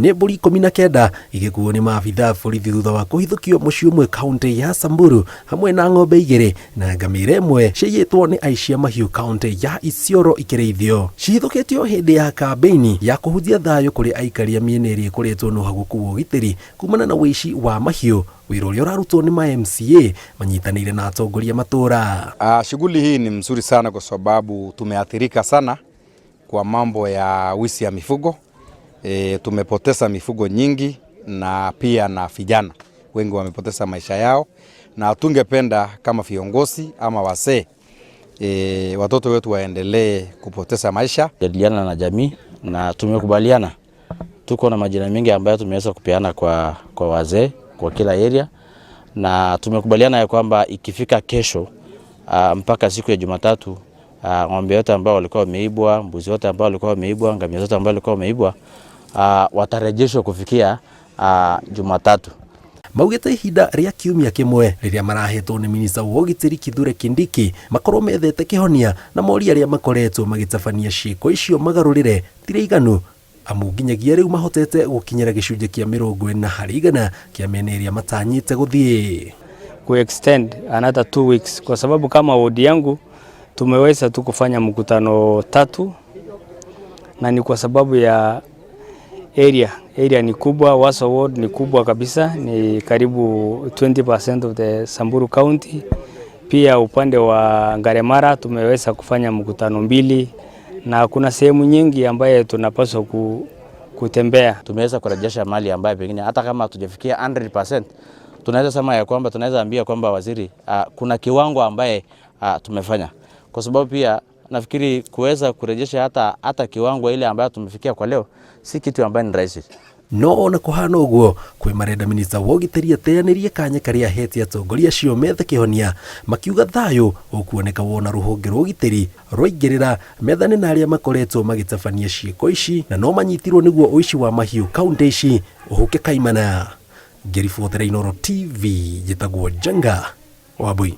nĩ mbũri 19 igĩkuo nĩ maabitha borithi thutha wa kũhithũkio mũciĩ ũmwe kaunti ya Samburu hamwe na ng'ombe 2 na ngamĩra 1 ciaiyĩtwo nĩ aici a mahiũ kaunti ya Isiolo ikĩrĩithio. Cihithũkĩtio hĩndĩ ya kambĩini ya kũhunjia thayũ kũrĩ aikari a mĩena ĩrĩa ĩkoretwo na ũhagũku wa ũgitĩri kumana na ũici wa mahiũ, wĩra ũrĩa ũrarutwo nĩ ma-MCA manyitanĩire na atongoria matũra. Shughuli hii ni mzuri sana kwa sababu tumeathirika sana kwa mambo ya wizi ya mifugo. Tumepoteza mifugo nyingi na pia na vijana wengi wamepoteza maisha yao, na tungependa kama viongozi ama wazee watoto wetu waendelee kupoteza maisha. Jadiliana na jamii na tumekubaliana, tuko na majina mengi ambayo tumeweza kupeana kwa wazee kwa kila area, na tumekubaliana ya kwamba ikifika kesho mpaka siku ya Jumatatu ng'ombe yote ambao walikuwa wameibwa, mbuzi yote ambao walikuwa wameibwa, ngamia zote ambao walikuwa wameibwa watarejeshwa kufikia Jumatatu. Maugĩte ihinda rĩa kiumia kĩmwe rĩrĩa marahetwo nĩ minista wa ũgitĩri Kithure Kindiki makorwo methete kĩhonia na moria arĩa makoretwo magĩtabania ciĩko icio magarũrĩre tiraiganu, amu nginyagia rĩu mahotete gũkinyĩra gĩcunjĩ kĩa 40% kĩa mĩena ĩrĩa matanyĩte gũthiĩ. Ku extend another 2 weeks kwa sababu kama wodi yangu tumeweza tu kufanya mkutano 3, na ni kwa sababu ya area ni kubwa. Waso ward ni kubwa kabisa, ni karibu 20% of the Samburu County. Pia upande wa Ngaremara tumeweza kufanya mkutano 2, na kuna sehemu nyingi ambaye tunapaswa kutembea. Tumeweza kurejesha mali ambayo pengine hata kama hatujafikia 100%, tunaweza sema ya kwamba tunaweza ambia kwamba waziri kuna kiwango ambaye tumefanya, kwa sababu pia nafikiri kuweza kurejesha hata kiwango ile ambayo tumefikia kwa leo si kitu ambayo ni rahisi. No na kuhana ũguo kwĩ marenda minista wa ũgitĩri ateanĩrie kanya karĩa ahete atongoria acio methe kĩhonia, makiuga thayũ ũkuoneka wona rũhonge rwa ũgitĩri rwaingĩrĩra methane na arĩa makoretwo magĩtabania ciĩko ici, na no manyitirwo nĩguo ũici wa mahiũ kaunti ici ũhuke kaimana. Ngĩribotera Inooro TV, njĩtagwo Janga Wambui.